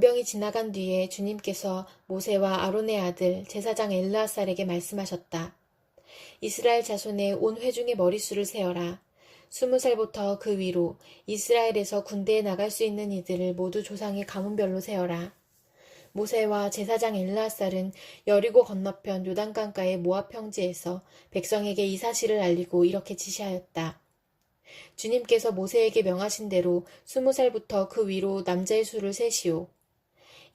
만병이 지나간 뒤에 주님께서 모세와 아론의 아들 제사장 엘르아살에게 말씀하셨다. 이스라엘 자손의 온 회중의 머릿수를 세어라. 20살부터 그 위로 이스라엘에서 군대에 나갈 수 있는 이들을 모두 조상의 가문별로 세어라. 모세와 제사장 엘르아살은 여리고 건너편 요단강가의 모압 평지에서 백성에게 이 사실을 알리고 이렇게 지시하였다. 주님께서 모세에게 명하신 대로 20살부터 그 위로 남자의 수를 세시오.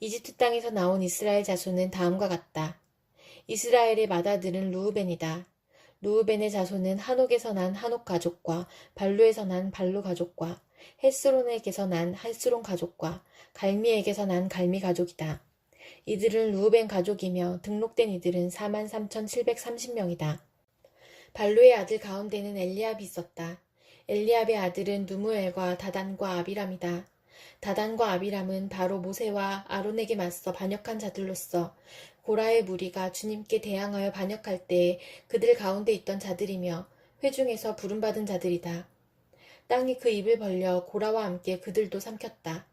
이집트 땅에서 나온 이스라엘 자손은 다음과 같다. 이스라엘의 맏아들은 루우벤이다. 루우벤의 자손은 한옥에서 난 한옥 가족과 발루에서 난 발루 가족과 헷스론에게서 난 헷스론 가족과 갈미에게서 난 갈미 가족이다. 이들은 루우벤 가족이며 등록된 이들은 43,730명이다. 발루의 아들 가운데는 엘리압이 있었다. 엘리압의 아들은 누무엘과 다단과 아비람이다. 다단과 아비람은 바로 모세와 아론에게 맞서 반역한 자들로서 고라의 무리가 주님께 대항하여 반역할 때에 그들 가운데 있던 자들이며 회중에서 부름받은 자들이다. 땅이 그 입을 벌려 고라와 함께 그들도 삼켰다.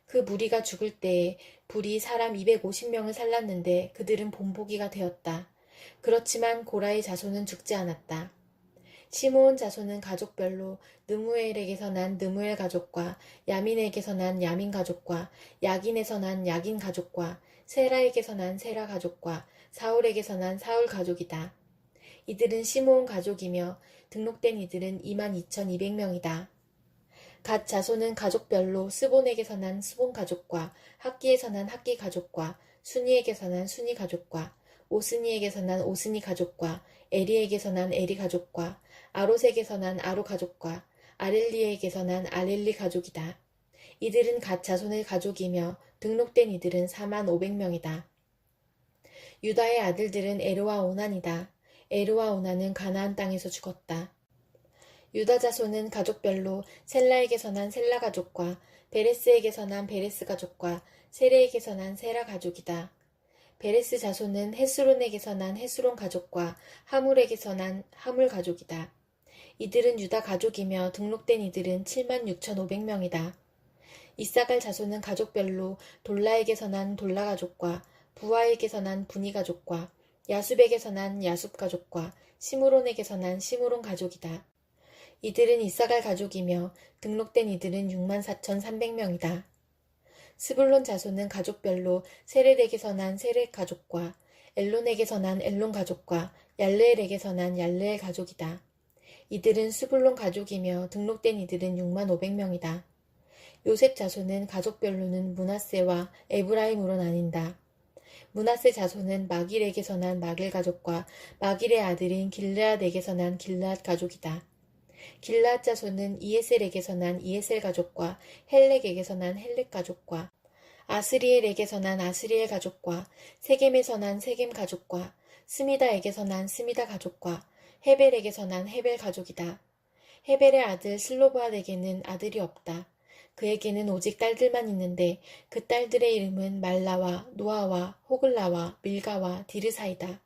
그 무리가 죽을 때에 불이 사람 250명을 살랐는데 그들은 본보기가 되었다. 그렇지만 고라의 자손은 죽지 않았다. 시므온 자손은 가족별로 느무엘에게서 난 느무엘 가족과 야민에게서 난 야민 가족과 야긴에서 난 야긴 가족과 세라에게서 난 세라 가족과 사울에게서 난 사울 가족이다. 이들은 시므온 가족이며 등록된 이들은 22,200명이다. 갓 자손은 가족별로 스본에게서 난 스본 가족과 학기에서 난 학기 가족과 순이에게서 난 순이 가족과 오스니에게서 난 오스니 가족과 에리에게서 난 에리 가족과 아롯에게서 난 아로 가족과 아렐리에게서 난 아렐리 가족이다. 이들은 갓 자손의 가족이며 등록된 이들은 45,000명이다. 유다의 아들들은 에르와 오난이다. 에르와 오난은 가나안 땅에서 죽었다. 유다 자손은 가족별로 셀라에게서 난 셀라 가족과 베레스에게서 난 베레스 가족과 세레에게서 난 세라 가족이다. 베레스 자손은 헷스론에게서 난 헷스론 가족과 하물에게서 난 하물 가족이다. 이들은 유다 가족이며 등록된 이들은 76,500명이다. 이사갈 자손은 가족별로 돌라에게서 난 돌라 가족과 부하에게서 난 부니 가족과 야숲에게서 난 야숲 가족과 시므론에게서 난 시므론 가족이다. 이들은 이사갈 가족이며 등록된 이들은 64,300명이다. 스불론 자손은 가족별로 세렛에게서 난 세렛 가족과 엘론에게서 난 엘론 가족과 얄레엘에게서 난 얄레엘 가족이다. 이들은 스불론 가족이며 등록된 이들은 65,000명이다. 요셉 자손은 가족별로는 므낫세와 에브라임으로 나뉜다. 므낫세 자손은 마길에게서 난 마길 가족과 마길의 아들인 길르앗에게서 난 길르앗 가족이다. 길르앗 자손은 이에셀에게서 난 이에셀 가족과 헬렉에게서 난 헬렉 가족과 아스리엘에게서 난 아스리엘 가족과 세겜에서 난 세겜 가족과 스미다에게서 난 스미다 가족과 헤벨에게서 난 헤벨 가족이다. 헤벨의 아들 슬로브앗에게는 아들이 없다. 그에게는 오직 딸들만 있는데 그 딸들의 이름은 말라와 노아와 호글라와 밀가와 디르사이다.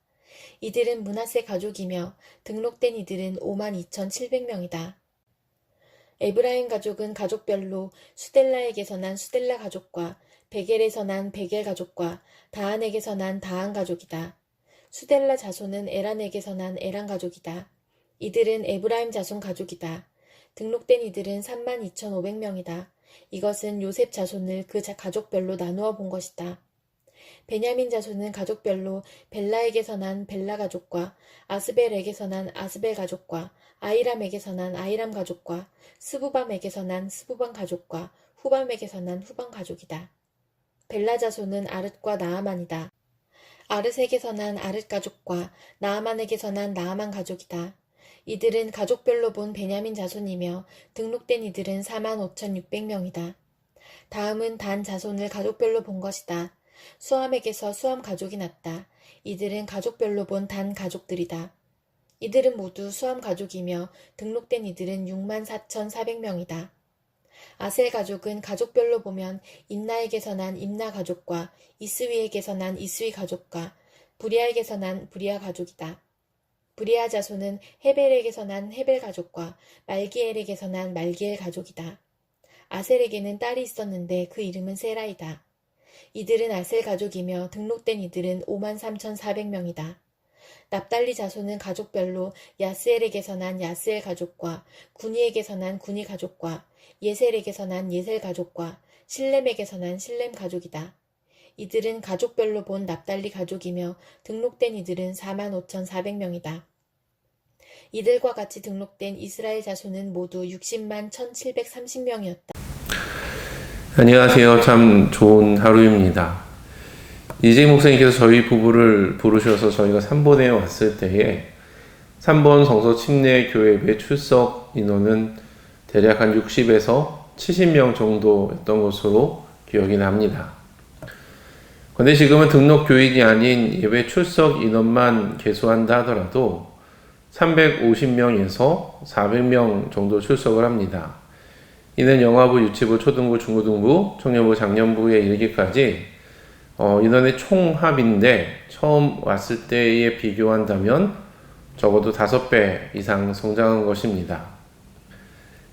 이들은 므낫세 가족이며 등록된 이들은 52,700명이다. 에브라임 가족은 가족별로 수델라에게서 난 수델라 가족과 베겔에서 난 베겔 가족과 다한에게서 난 다한 가족이다. 수델라 자손은 에란에게서 난 에란 가족이다. 이들은 에브라임 자손 가족이다. 등록된 이들은 32,500명이다. 이것은 요셉 자손을 그 가족별로 나누어 본 것이다. 베냐민 자손은 가족별로 벨라에게서 난 벨라 가족과 아스벨에게서 난 아스벨 가족과 아이람에게서 난 아이람 가족과 스부밤에게서 난 스부밤 가족과 후밤에게서 난 후밤 가족이다. 벨라 자손은 아릇과 나아만이다. 아릇에게서 난 아릇 가족과 나아만에게서 난 나아만 가족이다. 이들은 가족별로 본 베냐민 자손이며 등록된 이들은 45,600명이다. 다음은 단 자손을 가족별로 본 것이다. 수함에게서 수함 가족이 났다. 이들은 가족별로 본 단 가족들이다. 이들은 모두 수함 가족이며 등록된 이들은 64,400명이다. 아셀 가족은 가족별로 보면 임나에게서 난 임나 가족과 이스위에게서 난 이스위 가족과 브리아에게서 난 브리아 가족이다. 브리아 자손은 헤벨에게서 난 헤벨 가족과 말기엘에게서 난 말기엘 가족이다. 아셀에게는 딸이 있었는데 그 이름은 세라이다. 이들은 아셀 가족이며 등록된 이들은 53,400명이다. 납달리 자손은 가족별로 야스엘에게서 난 야스엘 가족과 구니에게서 난 구니 가족과 예셀에게서 난 예셀 가족과 실렘에게서 난 실렘 가족이다. 이들은 가족별로 본 납달리 가족이며 등록된 이들은 45,400명이다. 이들과 같이 등록된 이스라엘 자손은 모두 60만 1,730명이었다. 안녕하세요. 참 좋은 하루입니다. 이재 목사님께서 저희 부부를 부르셔서 저희가 3번에 왔을 때에 3번 성서 침례 교회의 출석 인원은 대략 한 60에서 70명 정도였던 것으로 기억이 납니다. 그런데 지금은 등록 교인이 아닌 예배 출석 인원만 계수한다 하더라도 350명에서 400명 정도 출석을 합니다. 이는 영화부, 유치부, 초등부, 중고등부, 청년부, 장년부에 이르기까지 인원의 총합인데 처음 왔을 때에 비교한다면 적어도 5배 이상 성장한 것입니다.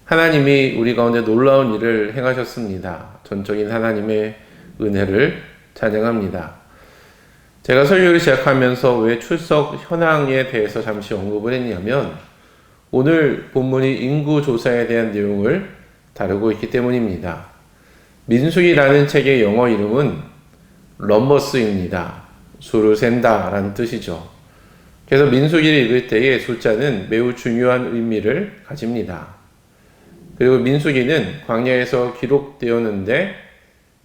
하나님이 우리 가운데 놀라운 일을 행하셨습니다. 전적인 하나님의 은혜를 찬양합니다. 제가 설교를 시작하면서 왜 출석 현황에 대해서 잠시 언급을 했냐면 오늘 본문이 인구조사에 대한 내용을 다루고 있기 때문입니다. 민수기라는 책의 영어 이름은 넘버스입니다. 수를 센다 라는 뜻이죠. 그래서 민수기를 읽을 때의 숫자는 매우 중요한 의미를 가집니다. 그리고 민수기는 광야에서 기록되었는데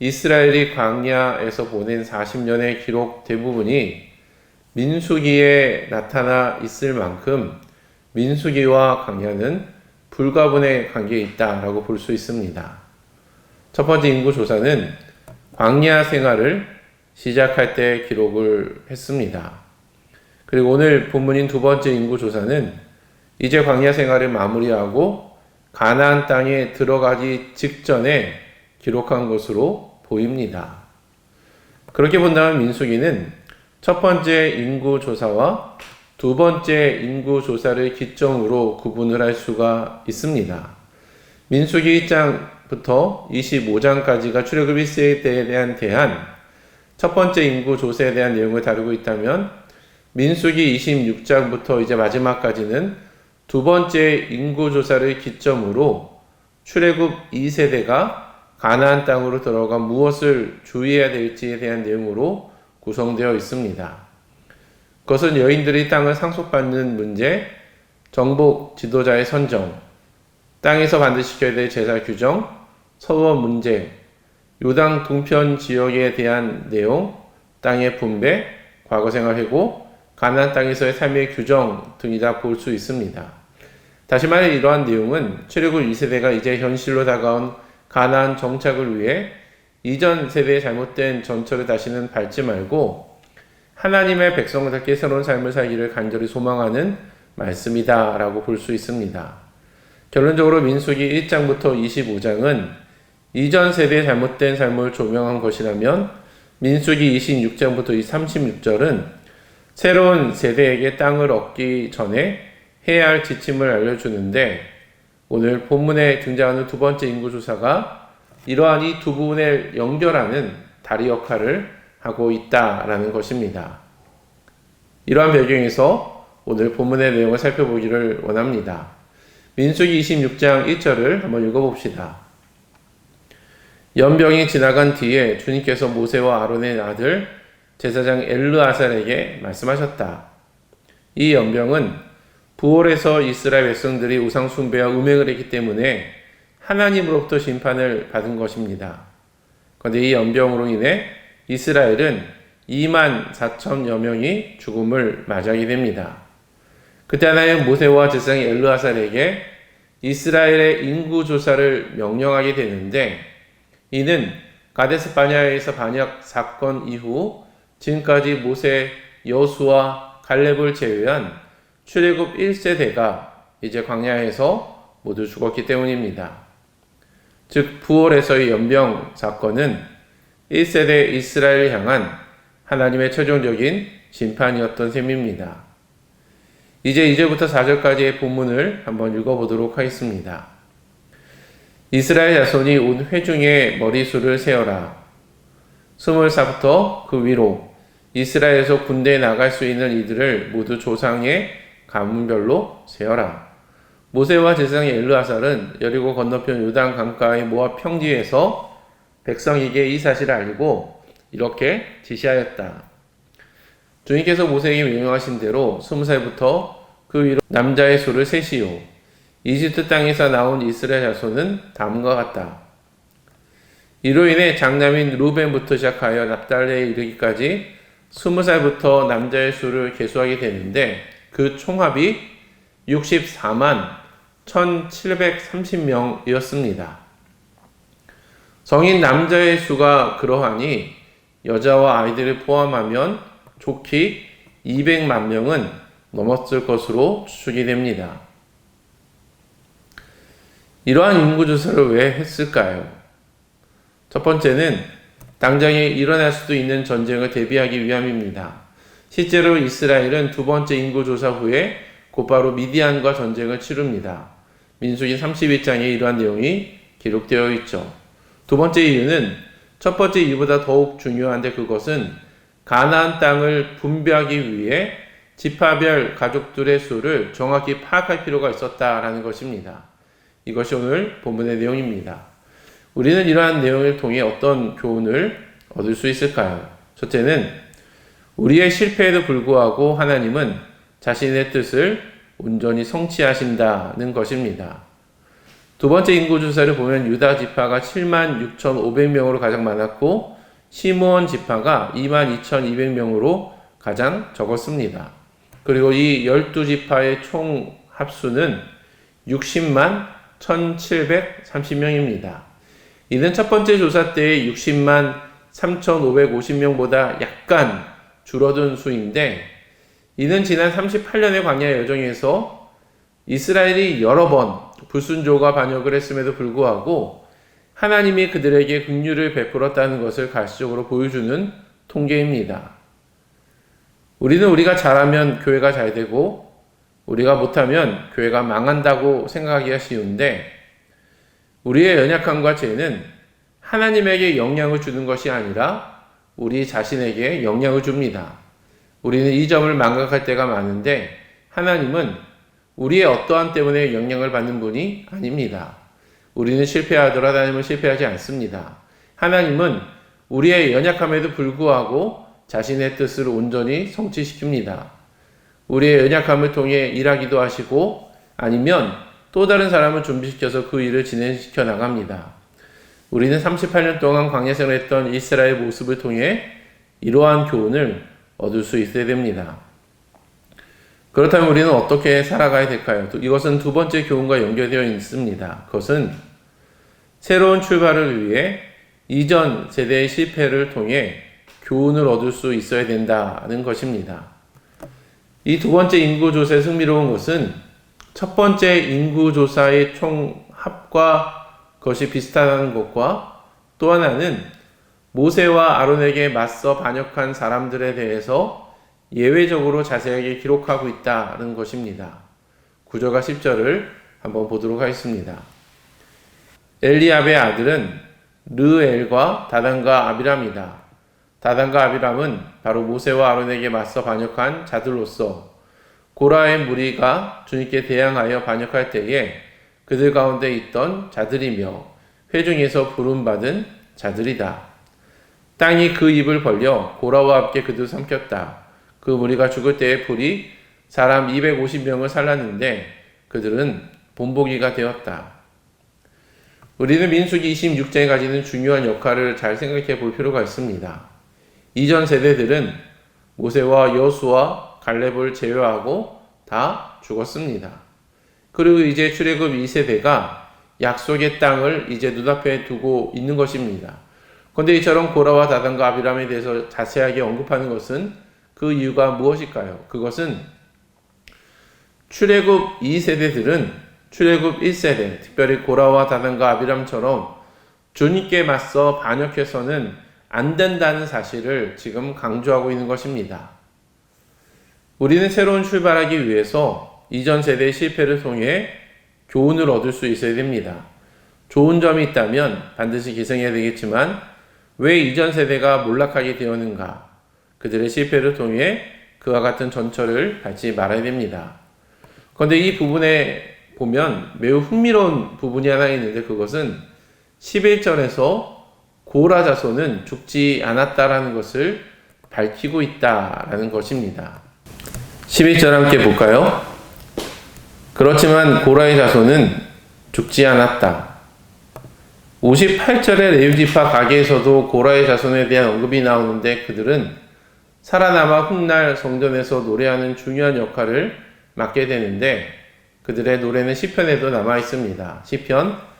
이스라엘이 광야에서 보낸 40년의 기록 대부분이 민수기에 나타나 있을 만큼 민수기와 광야는 불가분의 관계에 있다라고 볼 수 있습니다. 첫 번째 인구조사는 광야 생활을 시작할 때 기록을 했습니다. 그리고 오늘 본문인 두 번째 인구조사는 이제 광야 생활을 마무리하고 가나안 땅에 들어가기 직전에 기록한 것으로 보입니다. 그렇게 본다면 민수기는 첫 번째 인구조사와 두 번째 인구조사를 기점으로 구분을 할 수가 있습니다. 민수기 1장부터 25장까지가 출애굽 1세대에 대한 첫 번째 인구조사에 대한 내용을 다루고 있다면 민수기 26장부터 이제 마지막까지는 두 번째 인구조사를 기점으로 출애굽 2세대가 가나안 땅으로 들어가 무엇을 주의해야 될지에 대한 내용으로 구성되어 있습니다. 그것은 여인들이 땅을 상속받는 문제, 정복 지도자의 선정, 땅에서 반드시 지켜야 될 제사 규정, 서원 문제, 요당 동편 지역에 대한 내용, 땅의 분배, 과거생활 회고, 가나안 땅에서의 삶의 규정 등이다 볼 수 있습니다. 다시 말해 이러한 내용은 출애굽 2세대가 이제 현실로 다가온 가나안 정착을 위해 이전 세대의 잘못된 전철을 다시는 밟지 말고 하나님의 백성답게 새로운 삶을 살기를 간절히 소망하는 말씀이다 라고 볼 수 있습니다. 결론적으로 민수기 1장부터 25장은 이전 세대의 잘못된 삶을 조명한 것이라면 민수기 26장부터 36절은 새로운 세대에게 땅을 얻기 전에 해야 할 지침을 알려주는데 오늘 본문에 등장하는 두 번째 인구조사가 이러한 이 두 부분을 연결하는 다리 역할을 하고 있다라는 것입니다. 이러한 배경에서 오늘 본문의 내용을 살펴보기를 원합니다. 민수기 26장 1절을 한번 읽어봅시다. 연병이 지나간 뒤에 주님께서 모세와 아론의 아들 제사장 엘르아살에게 말씀하셨다. 이 연병은 부올에서 이스라엘 백성들이 우상 숭배와 음행을 했기 때문에 하나님으로부터 심판을 받은 것입니다. 그런데 이 연병으로 인해 이스라엘은 2만 4천여 명이 죽음을 맞이하게 됩니다. 그때 하나님은 모세와 제사장 엘르아살에게 이스라엘의 인구조사를 명령하게 되는데 이는 가데스 바네아에서 반역 사건 이후 지금까지 모세, 여수와 갈렙을 제외한 출애굽 1세대가 이제 광야에서 모두 죽었기 때문입니다. 즉 부올에서의 연병 사건은 1세대 이스라엘을 향한 하나님의 최종적인 심판이었던 셈입니다. 이제부터 4절까지의 본문을 한번 읽어보도록 하겠습니다. 이스라엘 자손이 온 회중의 머리수를 세어라. 20살부터 그 위로 이스라엘에서 군대에 나갈 수 있는 이들을 모두 조상의 가문별로 세어라. 모세와 제사장 엘르아살은 여리고 건너편 요단 강가의 모압 평지에서 백성에게 이 사실을 알리고 이렇게 지시하였다. 주님께서 모세에게 명령하신 대로 20살부터 그 위로 남자의 수를 세시오. 이집트 땅에서 나온 이스라엘 자손은 다음과 같다. 이로 인해 장남인 루벤부터 시작하여 납달레에 이르기까지 20살부터 남자의 수를 계수하게 되는데 그 총합이 64만 1730명이었습니다. 성인 남자의 수가 그러하니 여자와 아이들을 포함하면 좋게 200만 명은 넘었을 것으로 추측이 됩니다. 이러한 인구조사를 왜 했을까요? 첫 번째는 당장에 일어날 수도 있는 전쟁을 대비하기 위함입니다. 실제로 이스라엘은 두 번째 인구조사 후에 곧바로 미디안과 전쟁을 치릅니다. 민수기 31장에 이러한 내용이 기록되어 있죠. 두 번째 이유는 첫 번째 이유보다 더욱 중요한데 그것은 가나안 땅을 분배하기 위해 지파별 가족들의 수를 정확히 파악할 필요가 있었다라는 것입니다. 이것이 오늘 본문의 내용입니다. 우리는 이러한 내용을 통해 어떤 교훈을 얻을 수 있을까요? 첫째는 우리의 실패에도 불구하고 하나님은 자신의 뜻을 온전히 성취하신다는 것입니다. 두 번째 인구조사를 보면 유다 지파가 76,500명으로 가장 많았고 시므온 지파가 22,200명으로 가장 적었습니다. 그리고 이 12지파의 총 합수는 60만 1,730명입니다. 이는 첫 번째 조사 때의 60만 3,550명보다 약간 줄어든 수인데 이는 지난 38년의 광야 여정에서 이스라엘이 여러 번 불순종과 반역을 했음에도 불구하고 하나님이 그들에게 긍휼을 베풀었다는 것을 가시적으로 보여주는 통계입니다. 우리는 우리가 잘하면 교회가 잘 되고 우리가 못하면 교회가 망한다고 생각하기가 쉬운데 우리의 연약함과 죄는 하나님에게 영향을 주는 것이 아니라 우리 자신에게 영향을 줍니다. 우리는 이 점을 망각할 때가 많은데 하나님은 우리의 어떠함 때문에 영향을 받는 분이 아닙니다. 우리는 실패하더라도 하나님은 실패하지 않습니다. 하나님은 우리의 연약함에도 불구하고 자신의 뜻을 온전히 성취시킵니다. 우리의 연약함을 통해 일하기도 하시고 아니면 또 다른 사람을 준비시켜서 그 일을 진행시켜 나갑니다. 우리는 38년 동안 광야생활을 했던 이스라엘 모습을 통해 이러한 교훈을 얻을 수 있어야 됩니다. 그렇다면 우리는 어떻게 살아가야 될까요? 이것은 두 번째 교훈과 연결되어 있습니다. 그것은 새로운 출발을 위해 이전 세대의 실패를 통해 교훈을 얻을 수 있어야 된다는 것입니다. 이 두 번째 인구조사의 흥미로운 것은 첫 번째 인구조사의 총합과 그것이 비슷하다는 것과 또 하나는 모세와 아론에게 맞서 반역한 사람들에 대해서 예외적으로 자세하게 기록하고 있다는 것입니다. 9절과 10절을 한번 보도록 하겠습니다. 엘리압의 아들은 르엘과 다단과 아비람이다. 다단과 아비람은 바로 모세와 아론에게 맞서 반역한 자들로서 고라의 무리가 주님께 대항하여 반역할 때에 그들 가운데 있던 자들이며 회중에서 부름받은 자들이다. 땅이 그 입을 벌려 고라와 함께 그들 삼켰다. 그 무리가 죽을 때에 불이 사람 250명을 살랐는데 그들은 본보기가 되었다. 우리는 민수기 26장에 가지는 중요한 역할을 잘 생각해 볼 필요가 있습니다. 이전 세대들은 모세와 여수와 갈렙을 제외하고 다 죽었습니다. 그리고 이제 출애굽 2세대가 약속의 땅을 이제 눈앞에 두고 있는 것입니다. 그런데 이처럼 고라와 다단과 아비람에 대해서 자세하게 언급하는 것은 그 이유가 무엇일까요? 그것은 출애굽 2세대들은 출애굽 1세대, 특별히 고라와 다단과 아비람처럼 주님께 맞서 반역해서는 안 된다는 사실을 지금 강조하고 있는 것입니다. 우리는 새로운 출발하기 위해서 이전 세대의 실패를 통해 교훈을 얻을 수 있어야 됩니다. 좋은 점이 있다면 반드시 계승해야 되겠지만 왜 이전 세대가 몰락하게 되었는가? 그들의 실패를 통해 그와 같은 전철을 밟지 말아야 됩니다. 그런데 이 부분에 보면 매우 흥미로운 부분이 하나 있는데 그것은 11절에서 고라 자손은 죽지 않았다라는 것을 밝히고 있다라는 것입니다. 11절 함께 볼까요? 그렇지만 고라의 자손은 죽지 않았다. 58절의 레위지파 가계에서도 고라의 자손에 대한 언급이 나오는데 그들은 살아남아 훗날 성전에서 노래하는 중요한 역할을 맡게 되는데 그들의 노래는 시편에도 남아 있습니다. 시편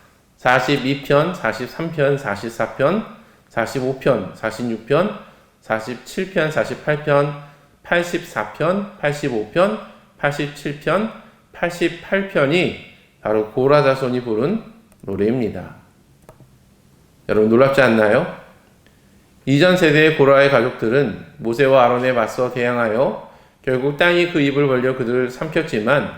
42편, 43편, 44편, 45편, 46편, 47편, 48편, 84편, 85편, 87편, 88편이 바로 고라 자손이 부른 노래입니다. 여러분 놀랍지 않나요? 이전 세대의 고라의 가족들은 모세와 아론에 맞서 대항하여 결국 땅이 그 입을 벌려 그들을 삼켰지만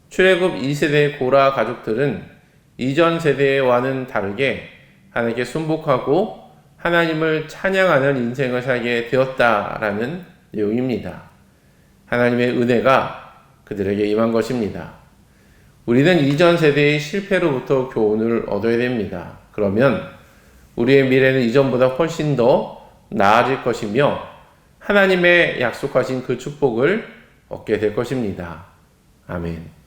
출애굽 2세대의 고라 가족들은 이전 세대와는 다르게 하나님께 순복하고 하나님을 찬양하는 인생을 살게 되었다라는 내용입니다. 하나님의 은혜가 그들에게 임한 것입니다. 우리는 이전 세대의 실패로부터 교훈을 얻어야 됩니다. 그러면 우리의 미래는 이전보다 훨씬 더 나아질 것이며 하나님의 약속하신 그 축복을 얻게 될 것입니다. 아멘.